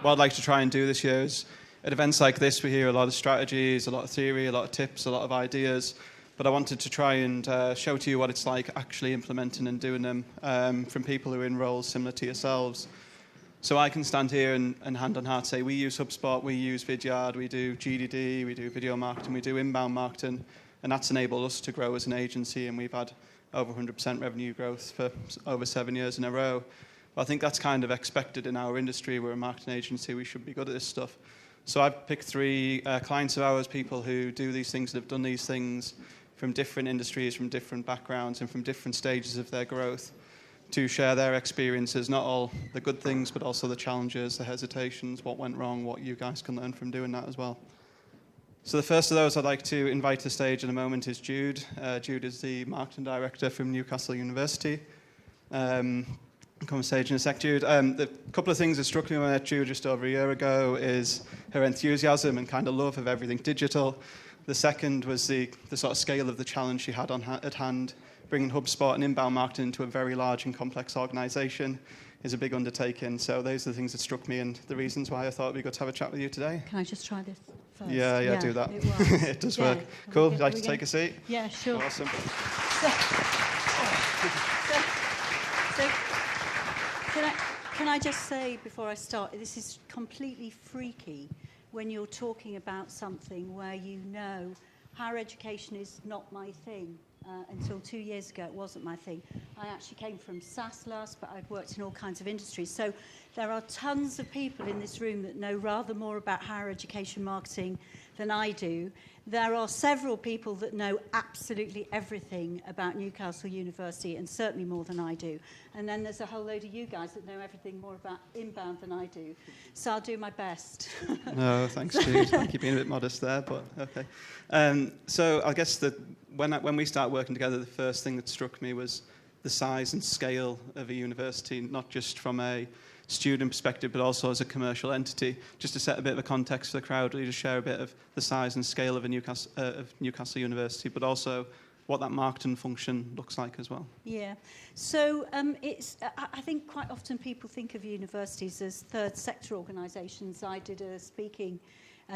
what I'd like to try and do this year is, at events like this, we hear a lot of strategies, a lot of theory, a lot of tips, a lot of ideas. But I wanted to try and show to you what it's like actually implementing and doing them from people who are in roles similar to yourselves. So I can stand here and hand on heart say we use HubSpot, we use Vidyard, we do GDD, we do video marketing, we do inbound marketing, and that's enabled us to grow as an agency, and we've had over 100% revenue growth for over 7 years in a row. But I think that's kind of expected in our industry. We're a marketing agency, we should be good at this stuff. So I've picked 3 clients of ours, people who do these things and have done these things from different industries, from different backgrounds, and from different stages of their growth, to share their experiences, not all the good things, but also the challenges, the hesitations, what went wrong, what you guys can learn from doing that as well. So the first of those I'd like to invite to the stage in a moment is Jude. Jude is the marketing director from Newcastle University. Come on stage in a sec, Jude. The couple of things that struck me when I met Jude just over a year ago is her enthusiasm and kind of love of everything digital. The second was the sort of scale of the challenge she had at hand. Bringing HubSpot and inbound marketing into a very large and complex organisation is a big undertaking. So those are the things that struck me and the reasons why I thought it'd be good to have a chat with you today. Can I just try this first? Yeah, do that. It works. It does work. Cool. Would you like to take a seat? Yeah, sure. Awesome. So can I just say before I start, this is completely freaky when you're talking about something where you know higher education is not my thing. Until 2 years ago, it wasn't my thing. I actually came from SAS last, but I'd worked in all kinds of industries. So there are tons of people in this room that know rather more about higher education marketing than I do. There are several people that know absolutely everything about Newcastle University, and certainly more than I do. And then there's a whole load of you guys that know everything more about inbound than I do. So I'll do my best. No, thanks, Jude. I think you're being a bit modest there, but okay. So I guess that when we start working together, the first thing that struck me was the size and scale of a university, not just from a student perspective, but also as a commercial entity. Just to set a bit of a context for the crowd, will you just share a bit of the size and scale of Newcastle University, but also what that marketing function looks like as well? Yeah. So I think quite often people think of universities as third sector organisations. I did a speaking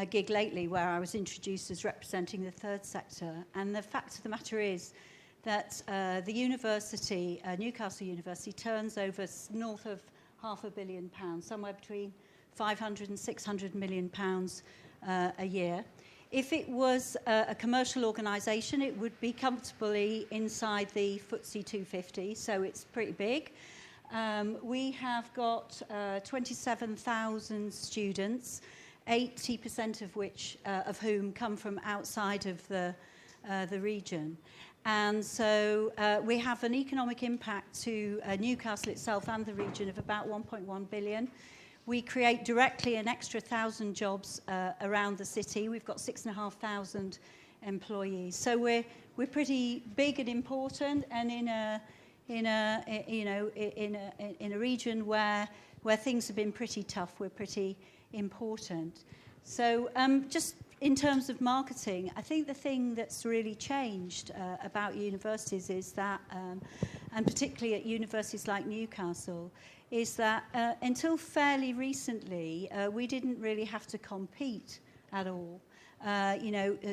gig lately where I was introduced as representing the third sector. And the fact of the matter is that the university, Newcastle University, turns over north of £500 million, somewhere between 500 and 600 million pounds a year. If it was a commercial organisation, it would be comfortably inside the FTSE 250, so it's pretty big. We have got 27,000 students, 80% of whom come from outside of the region. And so we have an economic impact to Newcastle itself and the region of about 1.1 billion. We create directly an extra 1,000 jobs around the city. We've got 6,500 employees. So we're pretty big and important, and in a region where things have been pretty tough, we're pretty important. So just in terms of marketing, I think the thing that's really changed about universities is that, and particularly at universities like Newcastle, is that until fairly recently, we didn't really have to compete at all.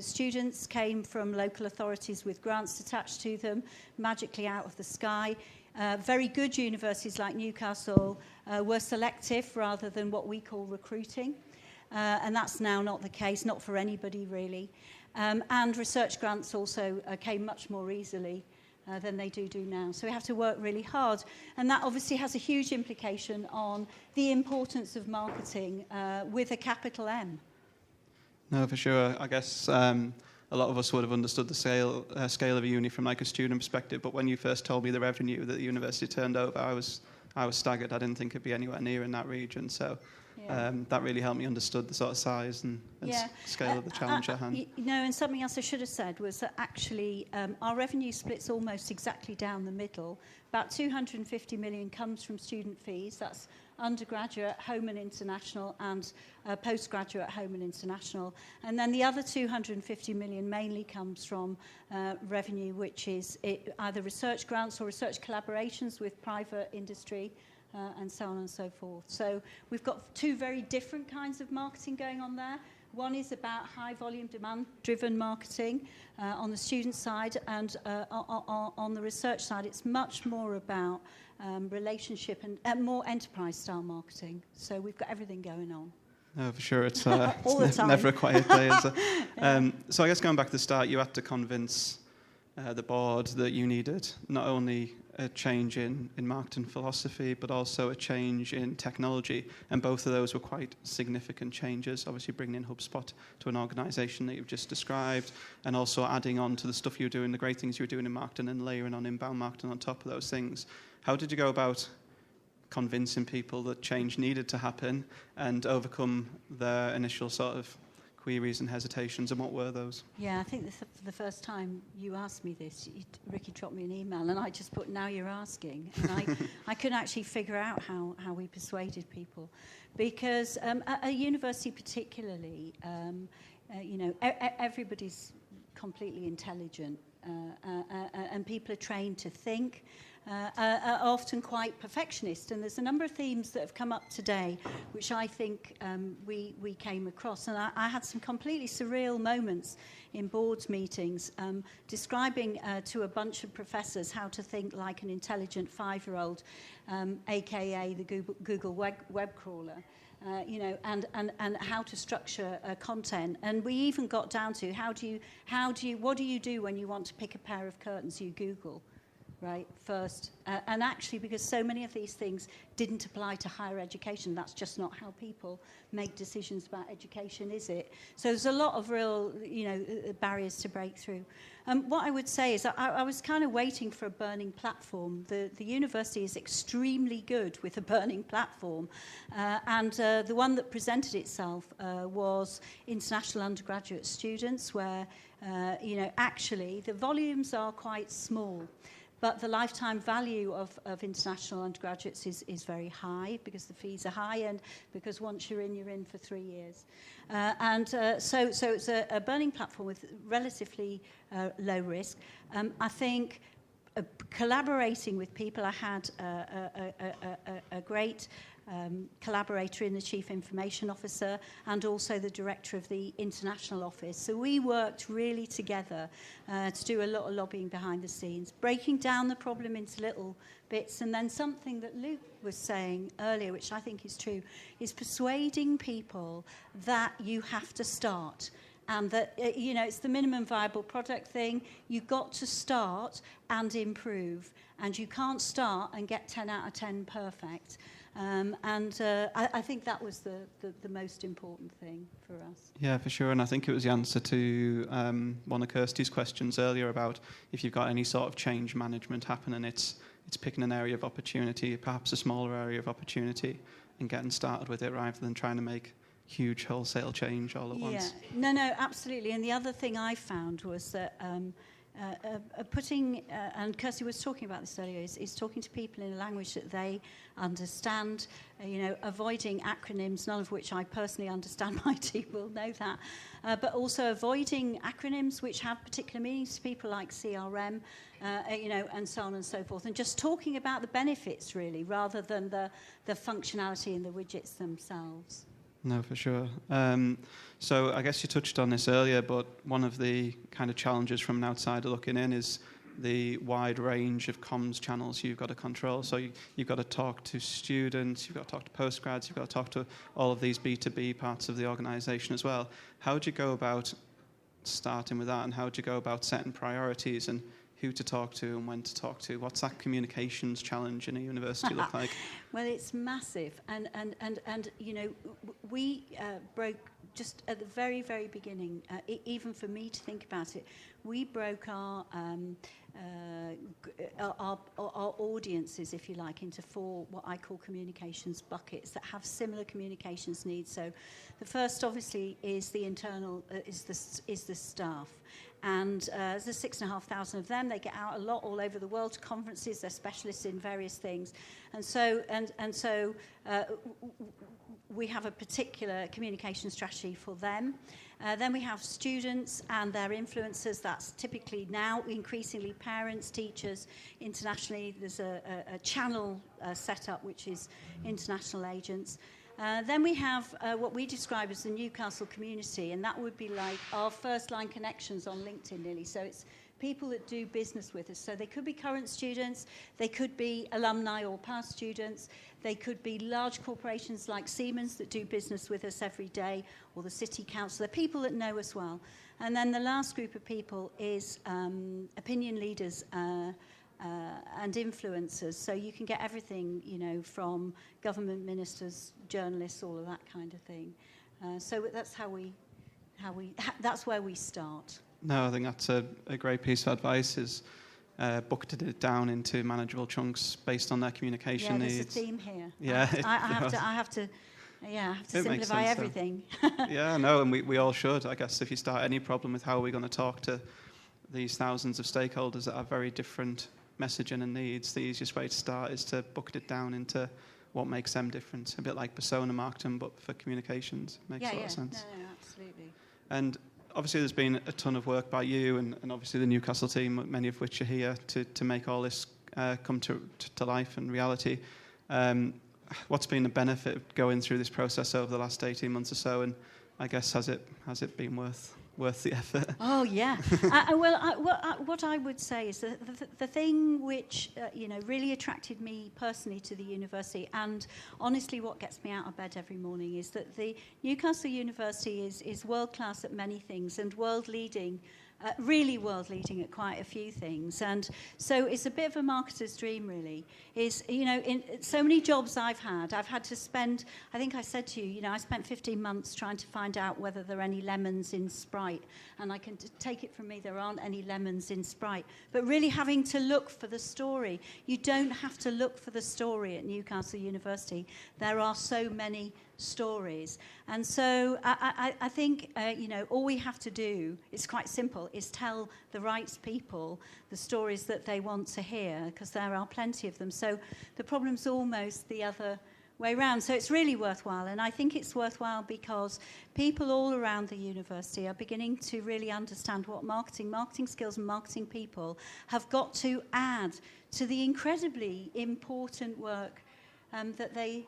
Students came from local authorities with grants attached to them, magically out of the sky. Very good universities like Newcastle were selective rather than what we call recruiting. And that's now not the case, not for anybody really. And research grants also came much more easily than they do now. So we have to work really hard. And that obviously has a huge implication on the importance of marketing with a capital M. No, for sure. I guess a lot of us would have understood the scale of a uni from like a student perspective, but when you first told me the revenue that the university turned over, I was staggered. I didn't think it'd be anywhere near in that region. So that really helped me understood the sort of size and scale of the challenge at hand. And something else I should have said was that actually our revenue splits almost exactly down the middle. About 250 million comes from student fees. That's undergraduate, home and international, and postgraduate, home and international. And then the other 250 million mainly comes from revenue, which is either research grants or research collaborations with private industry and so on and so forth. So we've got two very different kinds of marketing going on there. One is about high-volume, demand-driven marketing on the student side, and on the research side, it's much more about relationship and more enterprise-style marketing. So we've got everything going on. No, for sure. It's All the time. never a quiet day, is it? Yeah. So I guess going back to the start, you had to convince the board that you needed not only a change in marketing philosophy, but also a change in technology. And both of those were quite significant changes, obviously bringing in HubSpot to an organisation that you've just described, and also adding on to the stuff you were doing, the great things you were doing in marketing, and layering on inbound marketing on top of those things. How did you go about convincing people that change needed to happen and overcome their initial sort of queries and hesitations, and what were those? Yeah, I think for the first time you asked me this, Rikki dropped me an email, and I just put, now you're asking. And I couldn't actually figure out how we persuaded people. Because at a university particularly, everybody's completely intelligent, and people are trained to think, are often quite perfectionist, and there's a number of themes that have come up today which I think we came across, and I had some completely surreal moments in boards meetings describing to a bunch of professors how to think like an intelligent 5-year-old, aka the Google web crawler. And how to structure content, and we even got down to what do you do when you want to pick a pair of curtains? You Google, right, first. And actually, because so many of these things didn't apply to higher education, that's just not how people make decisions about education, is it? So there's a lot of real, barriers to break through. What I would say is I was kind of waiting for a burning platform. The university is extremely good with a burning platform. And the one that presented itself was international undergraduate students, where, actually the volumes are quite small. But the lifetime value of international undergraduates is very high, because the fees are high, and because once you're in for 3 years. So it's a burning platform with relatively low risk. I think collaborating with people, I had a great collaborator in the Chief Information Officer, and also the Director of the International Office. So we worked really together to do a lot of lobbying behind the scenes, breaking down the problem into little bits. And then something that Luke was saying earlier, which I think is true, is persuading people that you have to start. And that, it's the minimum viable product thing. You've got to start and improve. And you can't start and get 10 out of 10 perfect. I think that was the most important thing for us. Yeah, for sure. And I think it was the answer to one of Kirsty's questions earlier about if you've got any sort of change management happening, it's picking an area of opportunity, perhaps a smaller area of opportunity, and getting started with it rather than trying to make huge wholesale change all at once. Yeah, no, absolutely. And the other thing I found was that putting, and Kirsty was talking about this earlier, is talking to people in a language that they understand, avoiding acronyms, none of which I personally understand. My team will know that. But also avoiding acronyms which have particular meanings to people, like CRM, and so on and so forth. And just talking about the benefits, really, rather than the functionality and the widgets themselves. No, for sure. So I guess you touched on this earlier, but one of the kind of challenges from an outsider looking in is the wide range of comms channels you've got to control. So you've got to talk to students, you've got to talk to postgrads, you've got to talk to all of these B2B parts of the organisation as well. How do you go about starting with that, and how do you go about setting priorities and who to talk to and when to talk to? What's that communications challenge in a university look like? Well, it's massive, and we broke just at the very, very beginning. Even for me to think about it, we broke our audiences, if you like, into 4 what I call communications buckets that have similar communications needs. So, the first, obviously, is the internal is the staff. And there's 6,500 of them. They get out a lot all over the world to conferences. They're specialists in various things, and so we have a particular communication strategy for them. Then we have students and their influencers. That's typically now increasingly parents, teachers. Internationally, there's a channel set up, which is international agents. Then we have what we describe as the Newcastle community, and that would be like our first-line connections on LinkedIn, nearly. So it's people that do business with us. So they could be current students, they could be alumni or past students, they could be large corporations like Siemens that do business with us every day, or the city council. They're people that know us well. And then the last group of people is opinion leaders and influencers. So you can get everything, you know, from government ministers, journalists, all of that kind of thing. So that's that's where we start. No, I think that's a great piece of advice, is bucketed it down into manageable chunks based on their communication needs. Yeah, there's a theme here. Yeah, I have to simplify everything. Yeah, no, and we all should. I guess if you start any problem with how we're going to talk to these thousands of stakeholders that have very different messaging and needs, the easiest way to start is to bucket it down into what makes them different. A bit like persona marketing, but for communications. Makes a lot of sense. No, absolutely. And obviously there's been a ton of work by you and obviously the Newcastle team, many of which are here to make all this come to life and reality. What's been the benefit of going through this process over the last 18 months or so, and I guess has it been worth the effort? Oh yeah. What I would say is that the thing which really attracted me personally to the university, and honestly what gets me out of bed every morning, is that the Newcastle University is world class at many things and world leading. Really world leading at quite a few things, and so it's a bit of a marketer's dream, really. Is, you know, in so many jobs I've had to spend, I think I said to you, you know, I spent 15 months trying to find out whether there are any lemons in Sprite, and I can take it from me, there aren't any lemons in Sprite, but really having to look for the story. You don't have to look for the story at Newcastle University. There are so many stories, and so I think all we have to do, it's quite simple, is tell the right people the stories that they want to hear, because there are plenty of them. So the problem's almost the other way around. So it's really worthwhile, and I think it's worthwhile because people all around the university are beginning to really understand what marketing skills and marketing people have got to add to the incredibly important work that they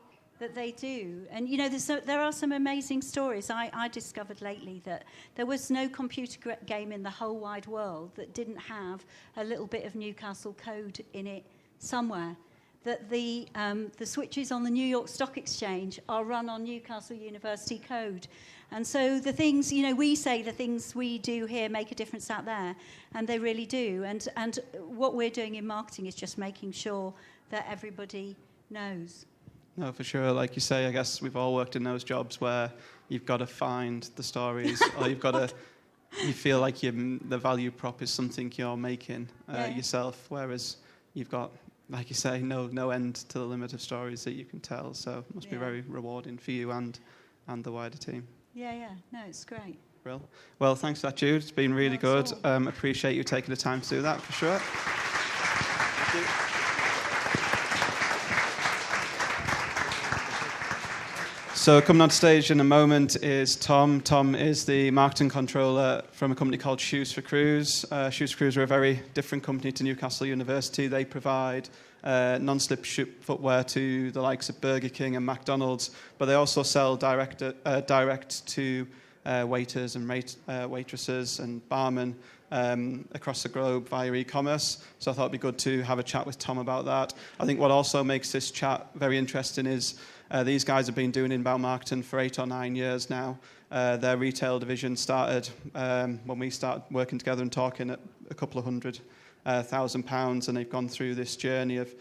do. And, you know, there are some amazing stories. I discovered lately that there was no computer game in the whole wide world that didn't have a little bit of Newcastle code in it somewhere. That the switches on the New York Stock Exchange are run on Newcastle University code. And so the things, you know, we say the things we do here make a difference out there, and they really do. And what we're doing in marketing is just making sure that everybody knows. No, for sure. Like you say, I guess we've all worked in those jobs where you've got to find the stories, or you've got to, you feel like the value prop is something you're making yourself, whereas you've got, like you say, no end to the limit of stories that you can tell. So it must be very rewarding for you and the wider team. Yeah. No, it's great. Well, thanks for that, Jude. It's been really good. Appreciate you taking the time to do that, for sure. Thank you. So coming on stage in a moment is Tom. Tom is the marketing controller from a company called Shoes for Crews. Shoes for Crews are a very different company to Newcastle University. They provide non-slip footwear to the likes of Burger King and McDonald's, but they also sell direct to waiters and waitresses and barmen across the globe via e-commerce. So I thought it'd be good to have a chat with Tom about that. I think what also makes this chat very interesting is these guys have been doing inbound marketing for 8 or 9 years now. Their retail division started when we started working together and talking at a couple of £100,000, and they've gone through this journey of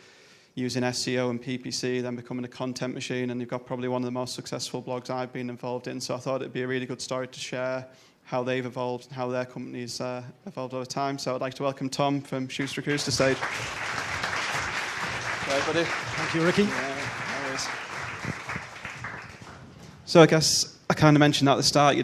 using SEO and PPC, then becoming a content machine, and they've got probably one of the most successful blogs I've been involved in. So I thought it'd be a really good story to share how they've evolved and how their company's evolved over time. So I'd like to welcome Tom from Shoes for Crews to stage. Right, buddy. Thank you, Rikki. So I guess I kind of mentioned at the start,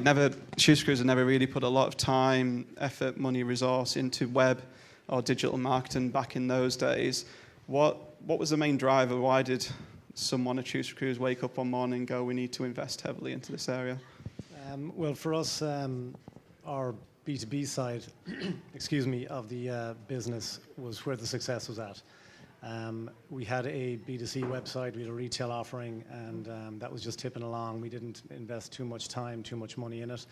Shoes for Crews had never really put a lot of time, effort, money, resource into web or digital marketing back in those days. What was the main driver? Why did someone at Shoes for Crews wake up one morning and go, we need to invest heavily into this area? Well, for us, our B2B side, excuse me, of the business was where the success was at. We had a B2C website, we had a retail offering, and that was just tipping along. We didn't invest too much time, too much money in it.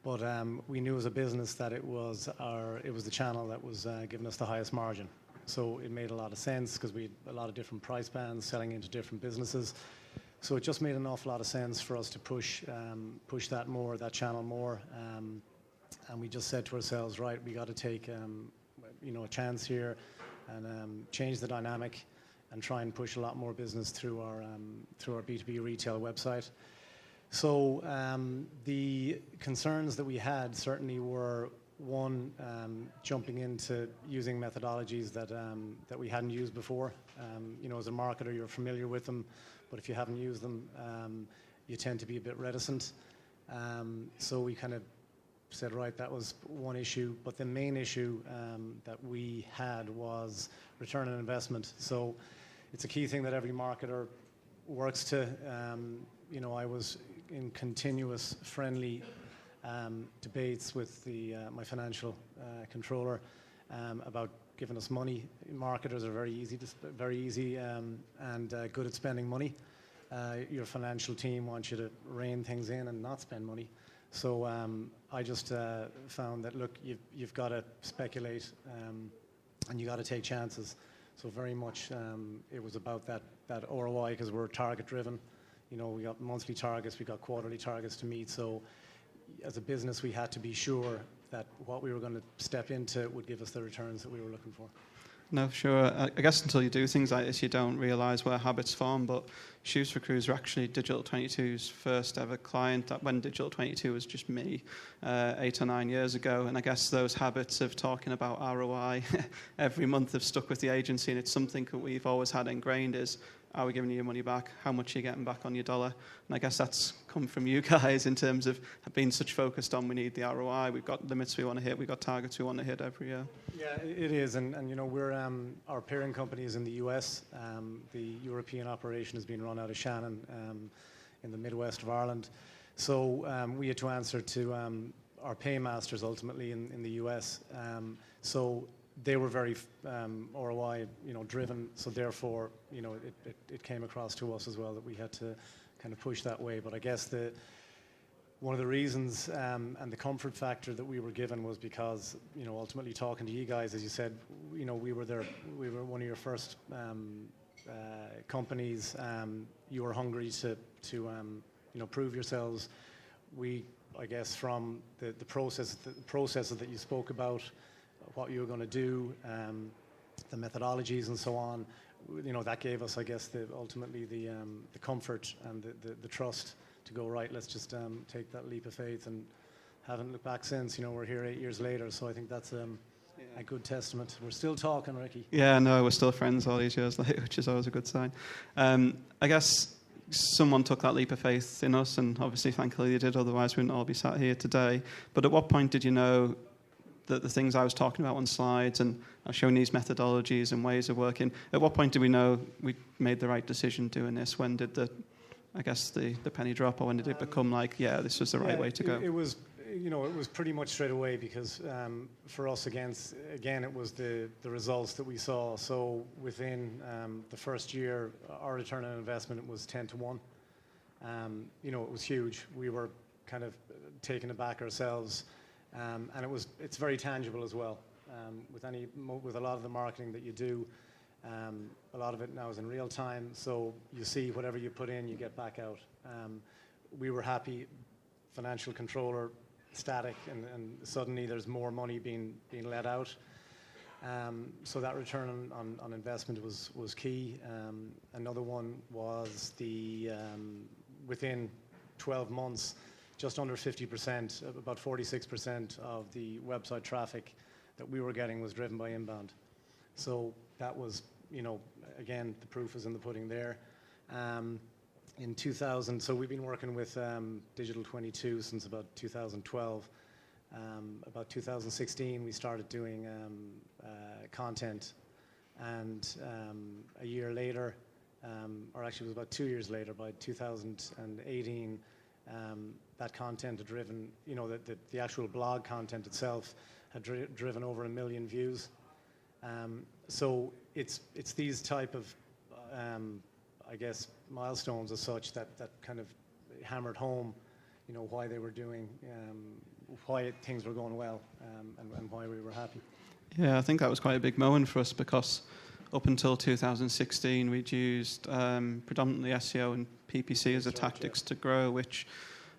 But we knew as a business that it was the channel that was giving us the highest margin. So it made a lot of sense because we had a lot of different price bands selling into different businesses. So it just made an awful lot of sense for us to push that channel more. And we just said to ourselves, right, we got to take a chance here and change the dynamic and try and push a lot more business through our B2B retail website. So the concerns that we had certainly were, one, jumping into using methodologies that we hadn't used before. As a marketer, you're familiar with them, but if you haven't used them, you tend to be a bit reticent. So we kind of said, right, that was one issue. But the main issue that we had was return on investment. So it's a key thing that every marketer works to. I was in continuous friendly debates with my financial controller about giving us money. Marketers are very easy and good at spending money. Your financial team wants you to rein things in and not spend money. So I just found that, look, you've got to speculate and you got to take chances. So very much it was about that ROI, because we're target driven. We got monthly targets, we got quarterly targets to meet. So as a business, we had to be sure that what we were going to step into would give us the returns that we were looking for. No, sure. I guess until you do things like this, you don't realise where habits form. But Shoes for Crews were actually Digital 22's first ever client. That when Digital 22 was just me 8 or 9 years ago. And I guess those habits of talking about ROI every month have stuck with the agency. And it's something that we've always had ingrained is, are we giving you your money back? How much are you getting back on your dollar? And I guess that's come from you guys in terms of being such focused on we need the ROI. We've got limits we want to hit. We've got targets we want to hit every year. Yeah, it is. And we're our parent company is in the US. The European operation has been run out of Shannon in the Midwest of Ireland. So we had to answer to our paymasters ultimately in the US. So they were very ROI, driven. So therefore, it came across to us as well that we had to kind of push that way. But I guess one of the reasons and the comfort factor that we were given was because, ultimately talking to you guys, as you said, we were one of your first companies. You were hungry to prove yourselves. I guess from the processes that you spoke about, what you were going to do, the methodologies and so on, that gave us, I guess, ultimately the comfort and the trust to go, right, let's just take that leap of faith, and haven't looked back since. We're here 8 years later, so I think that's a good testament. We're still talking, Rikki. Yeah, no, we're still friends all these years later, which is always a good sign. I guess someone took that leap of faith in us, and obviously, thankfully, they did, otherwise we wouldn't all be sat here today. But at what point did you know that the things I was talking about on slides and I was showing these methodologies and ways of working, at what point did we know we made the right decision doing this? When did the penny drop, or when did it become like, yeah, this was the right way to go? It was pretty much straight away, because for us, again, it was the results that we saw. So within the first year, our return on investment was 10 to 1. It was huge. We were kind of taken aback ourselves. And it's very tangible as well. With a lot of the marketing that you do, a lot of it now is in real time. So you see whatever you put in, you get back out. We were happy. Financial controller, static, and suddenly there's more money being let out. So that return on investment was key. Another one was within 12 months. Just under 50%, about 46% of the website traffic that we were getting was driven by inbound. So that was, again, the proof is in the pudding there. In 2000, so we've been working with Digital 22 since about 2012. About 2016, we started doing content. And a year later, or actually it was about 2 years later, by 2018, that content had driven, the actual blog content itself had driven over 1 million views. So it's these type of, I guess, milestones as such that kind of hammered home, why they were doing, why things were going well, and why we were happy. Yeah, I think that was quite a big moment for us, because up until 2016 we'd used predominantly SEO and PPC as a tactics to grow, which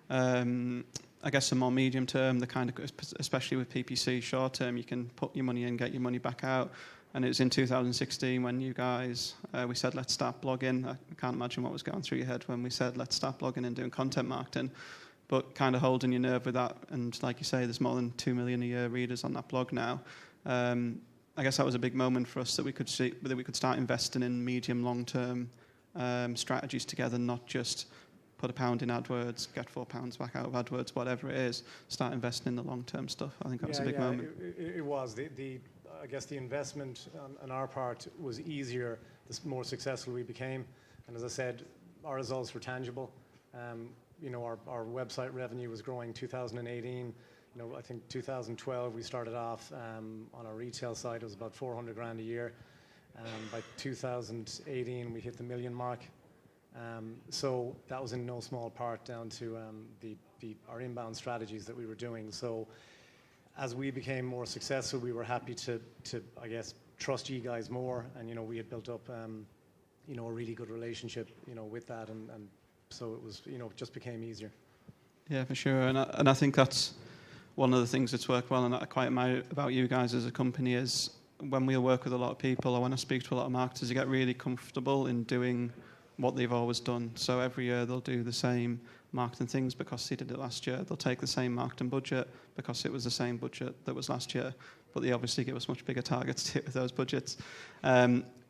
I guess a more medium term, the kind of, especially with PPC, short term, you can put your money in, get your money back out. And it was in 2016 when you guys, we said, let's start blogging. I can't imagine what was going through your head when we said, let's start blogging and doing content marketing. But kind of holding your nerve with that. And like you say, there's more than 2 million a year readers on that blog now. I guess that was a big moment for us, that we could see, that we could start investing in medium, long-term strategies together, not just put £1 in AdWords, get £4 back out of AdWords, whatever it is. Start investing in the long-term stuff. I think that was a big moment. It was. I guess the investment on our part was easier the more successful we became. And as I said, our results were tangible. Our website revenue was growing 2018. I think 2012 we started off on our retail side. It was about 400 grand a year. By 2018 we hit the 1 million mark. So that was in no small part down to our inbound strategies that we were doing. So as we became more successful, we were happy to I guess, trust you guys more. And, we had built up, a really good relationship, with that. And so it was, it just became easier. Yeah, for sure. And I think that's one of the things that's worked well, and that I quite admire about you guys as a company, is when we work with a lot of people, or when I speak to a lot of marketers, you get really comfortable in doing what they've always done. So every year they'll do the same marketing things because they did it last year. They'll take the same marketing budget because it was the same budget that was last year, but they obviously give us much bigger targets to hit with those budgets.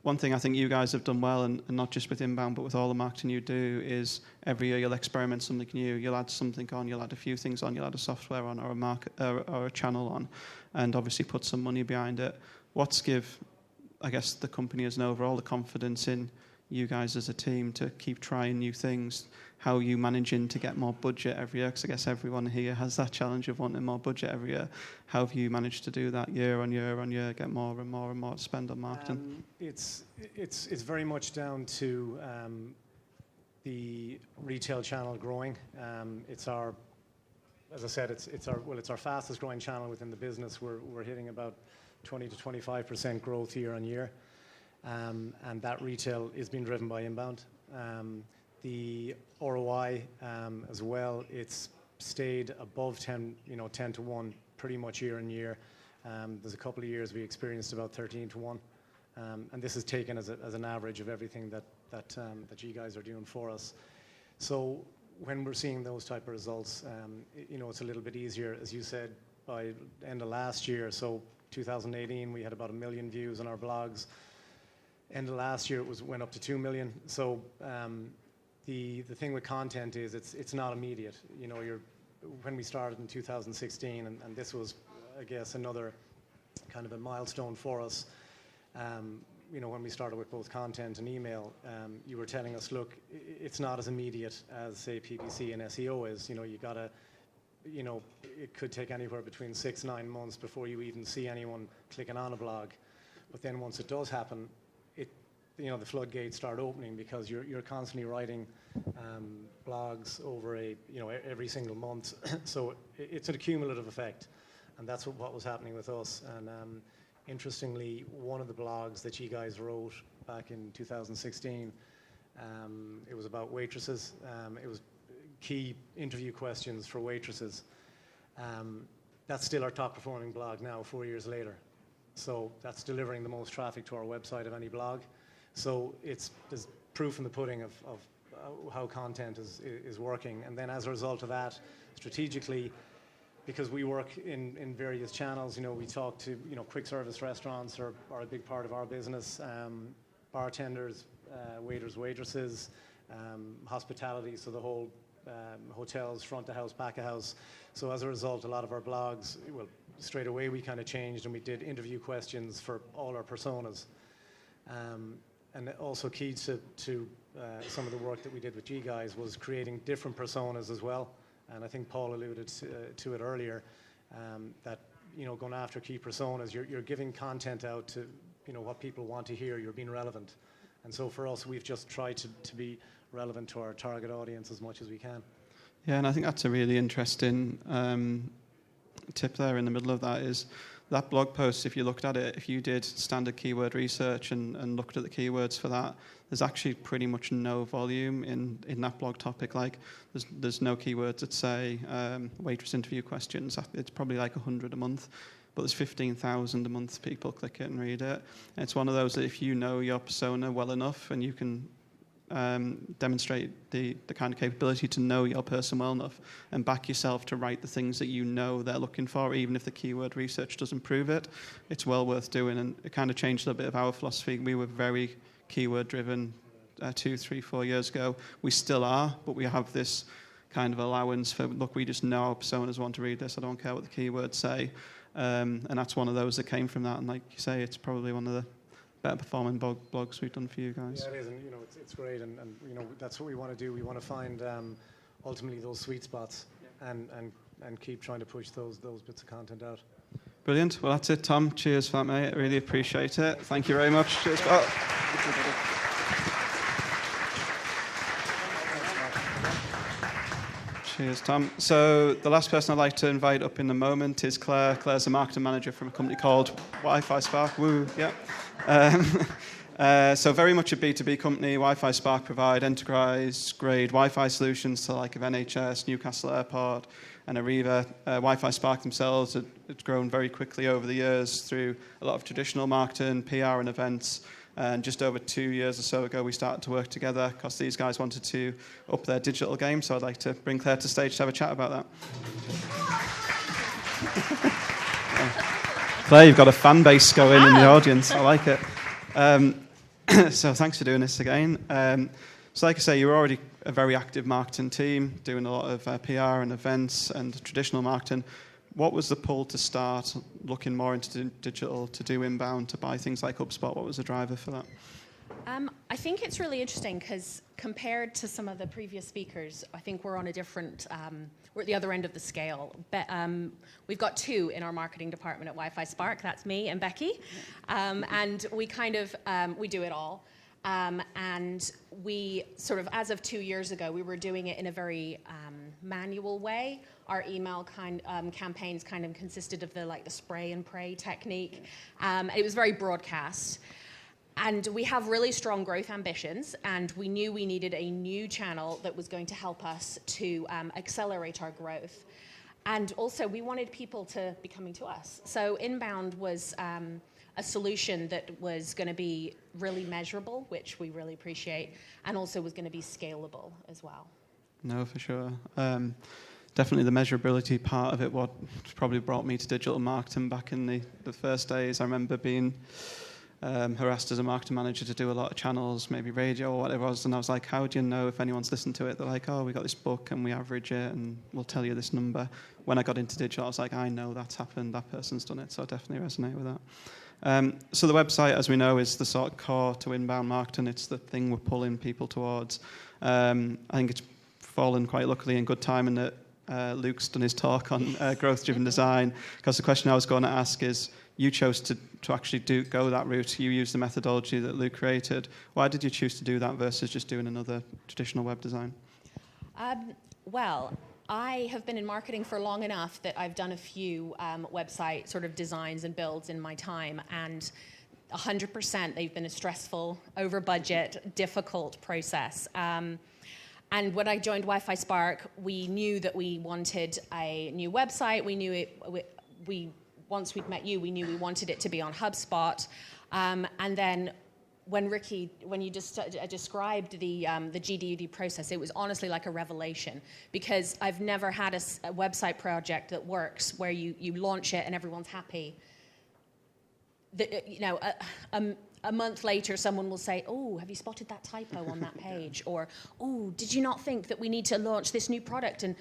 One thing I think you guys have done well, and not just with inbound, but with all the marketing you do, is every year you'll experiment something new. You'll add something on, you'll add a few things on, you'll add a software on, or a channel on, and obviously put some money behind it. What's give, I guess, the company as an overall the confidence in you guys as a team to keep trying new things? How are you managing to get more budget every year? Because I guess everyone here has that challenge of wanting more budget every year. How have you managed to do that year on year on year, get more and more and more to spend on marketing? It's very much down to the retail channel growing. It's our, as I said, it's our fastest growing channel within the business. We're hitting about 20 to 25% growth year on year. And that retail is being driven by inbound. The ROI as well, it's stayed above 10 to 1 pretty much year on year. There's a couple of years we experienced about 13 to 1. And this is taken as an average of everything that you guys are doing for us. So when we're seeing those type of results, it's a little bit easier, as you said, by the end of last year. So 2018, we had about 1 million views on our blogs. End of last year, it went up to 2 million. So the thing with content is it's not immediate. When we started in 2016, and this was, I guess, another kind of a milestone for us. When we started with both content and email, you were telling us, look, it's not as immediate as, say, PPC and SEO is. You gotta, it could take anywhere between 6-9 months before you even see anyone clicking on a blog. But then once it does happen, the floodgates start opening, because you're constantly writing blogs over every single month. So it's a cumulative effect, and that's what was happening with us. And interestingly, one of the blogs that you guys wrote back in 2016, it was about waitresses. It was key interview questions for waitresses. That's still our top performing blog now, 4 years later. So that's delivering the most traffic to our website of any blog. So there's proof in the pudding of how content is working. And then as a result of that, strategically, because we work in various channels, we talk to, quick service restaurants are a big part of our business, bartenders, waiters, waitresses, hospitality, so the whole hotels, front of house, back of house. So as a result, a lot of our blogs, straight away we kind of changed, and we did interview questions for all our personas. And also key to some of the work that we did with you guys was creating different personas as well. And I think Paul alluded to it earlier, that, going after key personas, you're giving content out to, what people want to hear. You're being relevant. And so for us, we've just tried to be relevant to our target audience as much as we can. Yeah, and I think that's a really interesting tip there in the middle of that is that blog post, if you looked at it, if you did standard keyword research and looked at the keywords for that, there's actually pretty much no volume in that blog topic. Like, there's no keywords that say waitress interview questions. It's probably like 100 a month, but there's 15,000 a month people click it and read it. And it's one of those that if you know your persona well enough and you can demonstrate the kind of capability to know your person well enough and back yourself to write the things that you know they're looking for, even if the keyword research doesn't prove it, it's well worth doing. And it kind of changed a little bit of our philosophy. We were very keyword driven 2, 3, 4 years ago. We still are, but we have this kind of allowance for, look, we just know our personas want to read this. I don't care what the keywords say. And that's one of those that came from that. And like you say, it's probably one of the better performing blogs we've done for you guys. Yeah, it is, and it's great, and that's what we want to do. We want to find ultimately those sweet spots, and keep trying to push those bits of content out. Brilliant. Well, that's it, Tom. Cheers for that, mate. I really appreciate it. Thank you very much. Cheers. Cheers, Tom. So the last person I'd like to invite up in a moment is Claire. Claire's a marketing manager from a company called WiFi Spark. Woo, yeah. So very much a B2B company. WiFi Spark provide enterprise-grade Wi-Fi solutions to like of NHS, Newcastle Airport, and Arriva. Wi-Fi Spark themselves have grown very quickly over the years through a lot of traditional marketing, PR, and events. And just over 2 years or so ago, we started to work together because these guys wanted to up their digital game. So I'd like to bring Claire to stage to have a chat about that. Claire, you've got a fan base going in the audience. I like it. So thanks for doing this again. So like I say, you're already a very active marketing team, doing a lot of PR and events and traditional marketing. What was the pull to start looking more into digital, to do inbound, to buy things like HubSpot? What was the driver for that? I think it's really interesting because compared to some of the previous speakers, I think we're on a different, we're at the other end of the scale. We've got 2 in our marketing department at WiFi Spark. That's me and Becky. And we kind of, we do it all. And we sort of, as of 2 years ago, we were doing it in a very manual way. Our email campaigns kind of consisted of the spray and pray technique. It was very broadcast. And we have really strong growth ambitions, and we knew we needed a new channel that was going to help us to accelerate our growth. And also, we wanted people to be coming to us. So inbound was a solution that was going to be really measurable, which we really appreciate, and also was going to be scalable as well. No, for sure. Definitely the measurability part of it, what probably brought me to digital marketing back in the first days. I remember being harassed as a marketing manager to do a lot of channels, maybe radio or whatever it was, and I was like, how do you know if anyone's listened to it? They're like, oh, we got this book and we average it and we'll tell you this number. When I got into digital, I was like, I know that's happened, that person's done it, so I definitely resonate with that. So the website, as we know, is the sort of core to inbound marketing. It's the thing we're pulling people towards. I think it's fallen quite luckily in good time in that Luke's done his talk on growth-driven design, because the question I was going to ask is, you chose to actually go that route. You used the methodology that Luke created. Why did you choose to do that versus just doing another traditional web design? Well, I have been in marketing for long enough that I've done a few website sort of designs and builds in my time, and 100% they've been a stressful, over budget, difficult process. And when I joined WiFi Spark, we knew that we wanted a new website. We knew once we'd met you, we knew we wanted it to be on HubSpot. And then when you just described the GDD process, it was honestly like a revelation, because I've never had a website project that works where you launch it and everyone's happy. A month later, someone will say, oh, have you spotted that typo on that page? Or, oh, did you not think that we need to launch this new product? And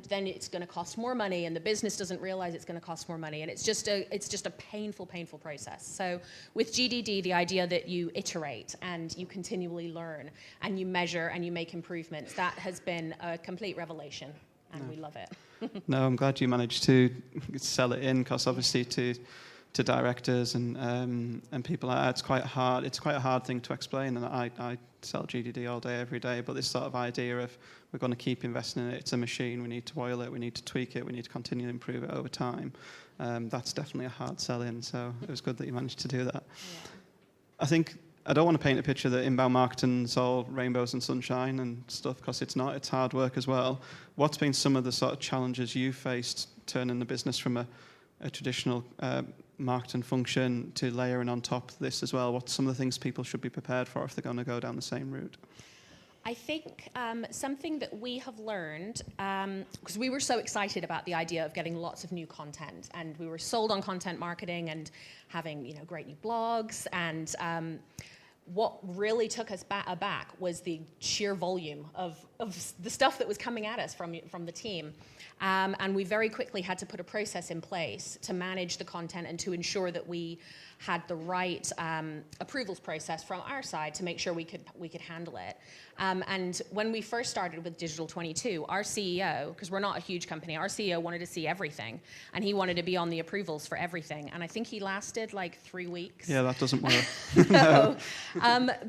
then it's going to cost more money, and the business doesn't realize it's going to cost more money. And it's just a painful process. So with GDD, the idea that you iterate and you continually learn and you measure and you make improvements, that has been a complete revelation. and we love it. No, I'm glad you managed to sell it in, because obviously to directors and people like that, it's quite hard. It's quite a hard thing to explain, and I sell GDD all day, every day. But this sort of idea of we're going to keep investing in it. It's a machine. We need to oil it. We need to tweak it. We need to continue to improve it over time. That's definitely a hard sell in. So it was good that you managed to do that. Yeah. I think I don't want to paint a picture that inbound marketing's all rainbows and sunshine and stuff, because it's not. It's hard work as well. What's been some of the sort of challenges you faced turning the business from a traditional marketing function to layering on top of this as well? What's some of the things people should be prepared for if they're going to go down the same route? I think something that we have learned, because we were so excited about the idea of getting lots of new content, and we were sold on content marketing and having great new blogs, and what really took us aback was the sheer volume of the stuff that was coming at us from the team. And we very quickly had to put a process in place to manage the content and to ensure that we had the right approvals process from our side to make sure we could handle it. And when we first started with Digital 22, our CEO, because we're not a huge company, our CEO wanted to see everything, and he wanted to be on the approvals for everything. And I think he lasted like 3 weeks. Yeah, that doesn't work. No.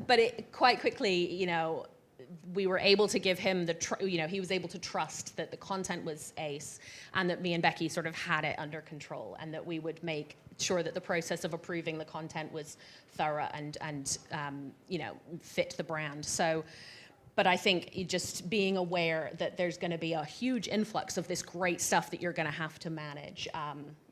But it quite quickly, we were able to give him he was able to trust that the content was ace, and that me and Becky sort of had it under control, and that we would make sure that the process of approving the content was thorough and fit the brand. So, but I think just being aware that there's going to be a huge influx of this great stuff that you're going to have to manage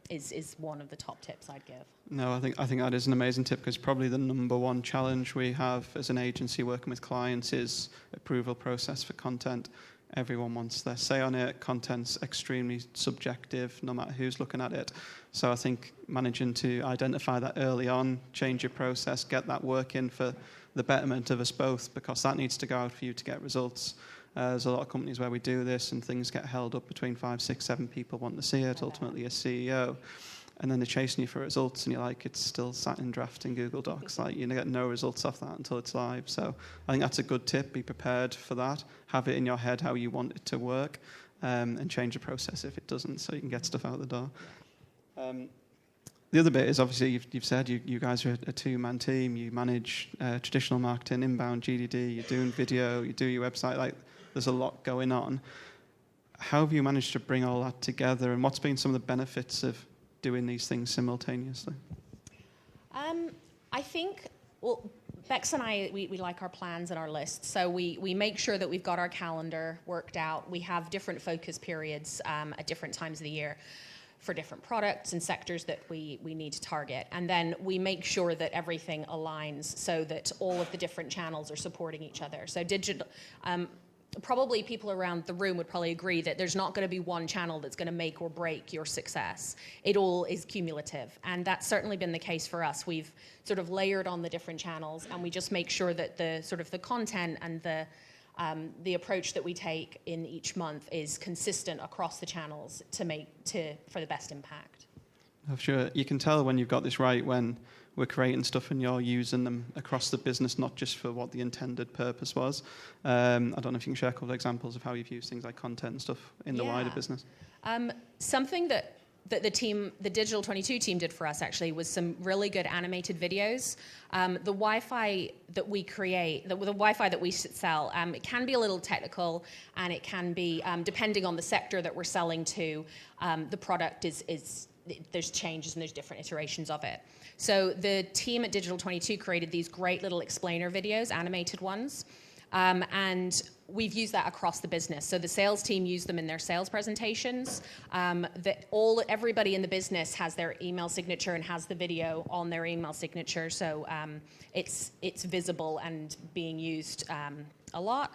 is one of the top tips I'd give. No, I think that is an amazing tip, because probably the number one challenge we have as an agency working with clients is approval process for content. Everyone wants their say on it. Content's extremely subjective, no matter who's looking at it. So I think managing to identify that early on, change your process, get that work in for the betterment of us both, because that needs to go out for you to get results. There's a lot of companies where we do this and things get held up between 5, 6, 7 people wanting to see it, ultimately a CEO. And then they're chasing you for results, and you're like, it's still sat in draft in Google Docs. Like, you get no results off that until it's live. So I think that's a good tip. Be prepared for that. Have it in your head how you want it to work, and change the process if it doesn't, so you can get stuff out the door. The other bit is, obviously, you've said you guys are a two-man team. You manage traditional marketing, inbound GDD. You're doing video. You do your website. Like, there's a lot going on. How have you managed to bring all that together, and what's been some of the benefits of doing these things simultaneously? I think, Bex and I, we like our plans and our lists. So we make sure that we've got our calendar worked out. We have different focus periods at different times of the year for different products and sectors that we need to target. And then we make sure that everything aligns so that all of the different channels are supporting each other. So digital... probably people around the room would probably agree that there's not going to be one channel that's going to make or break your success. It all is cumulative, and that's certainly been the case for us. We've sort of layered on the different channels, and we just make sure that the sort of the content and the approach that we take in each month is consistent across the channels for the best impact. I'm sure you can tell when you've got this right when we're creating stuff and you're using them across the business, not just for what the intended purpose was. I don't know if you can share a couple of examples of how you've used things like content and stuff in the wider business. Something that the Digital 22 team did for us actually was some really good animated videos. The Wi-Fi that we create, the Wi-Fi that we sell, it can be a little technical, and it can be, depending on the sector that we're selling to, the product is there's changes and there's different iterations of it. So the team at Digital 22 created these great little explainer videos, animated ones, and we've used that across the business. So the sales team used them in their sales presentations. Everybody in the business has their email signature and has the video on their email signature. So it's visible and being used a lot.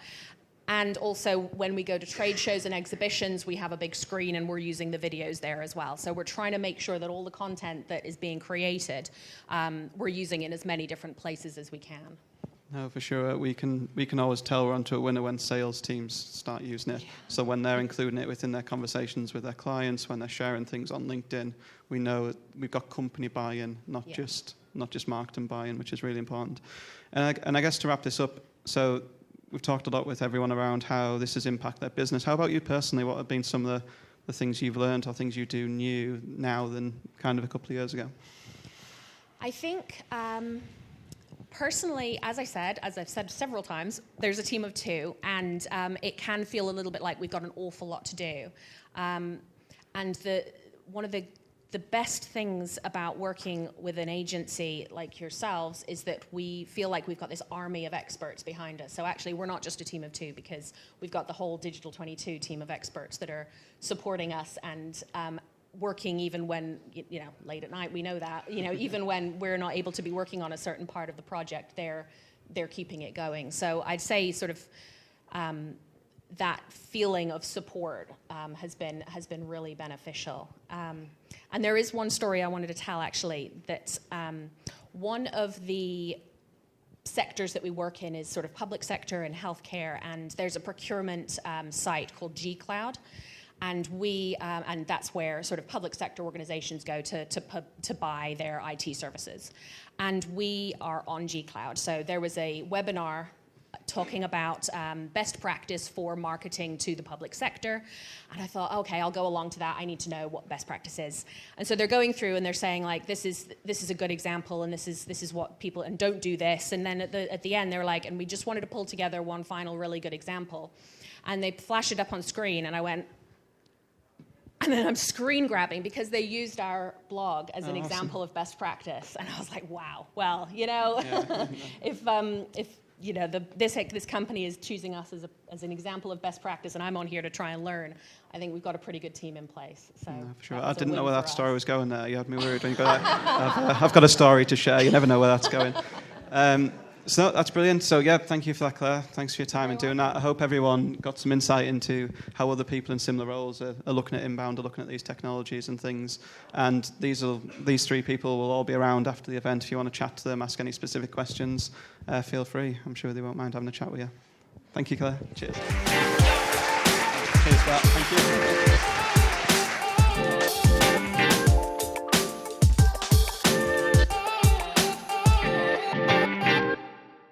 And also, when we go to trade shows and exhibitions, we have a big screen and we're using the videos there as well. So we're trying to make sure that all the content that is being created, we're using in as many different places as we can. No, for sure. We can always tell we're onto a winner when sales teams start using it. Yeah. So when they're including it within their conversations with their clients, when they're sharing things on LinkedIn, we know we've got company buy-in, not just marketing buy-in, which is really important. And I guess to wrap this up, so we've talked a lot with everyone around how this has impacted their business. How about you personally? What have been some of the things you've learned or things you do new now than kind of a couple of years ago? I think personally, as I've said several times, there's a team of two, and it can feel a little bit like we've got an awful lot to do. And one of the best things about working with an agency like yourselves is that we feel like we've got this army of experts behind us. So actually, we're not just a team of two, because we've got the whole Digital 22 team of experts that are supporting us and working even when, late at night, we know that, even when we're not able to be working on a certain part of the project, they're keeping it going. So I'd say sort of that feeling of support has been really beneficial. And there is one story I wanted to tell, actually, that one of the sectors that we work in is sort of public sector and healthcare, and there's a procurement site called G-Cloud. And and that's where sort of public sector organizations go to buy their IT services. And we are on G-Cloud. So there was a webinar talking about best practice for marketing to the public sector. And I thought, okay, I'll go along to that. I need to know what best practice is. And so they're going through and they're saying, like, this is a good example, and this is what people, and don't do this. And then at the end, they're like, and we just wanted to pull together one final really good example. And they flash it up on screen, and I went, and then I'm screen grabbing because they used our blog as an example of best practice. And I was like, wow, well, if this company is choosing us as an example of best practice, and I'm on here to try and learn, I think we've got a pretty good team in place. So no, for sure. I didn't know where that story was going there. You had me worried when you got that. I've got a story to share. You never know where that's going. So that's brilliant. So yeah, thank you for that, Claire. Thanks for your time in doing that. I hope everyone got some insight into how other people in similar roles are looking at inbound, are looking at these technologies and things. And these three people will all be around after the event. If you want to chat to them, ask any specific questions, feel free. I'm sure they won't mind having a chat with you. Thank you, Claire. Cheers. Cheers, Scott. Thank you.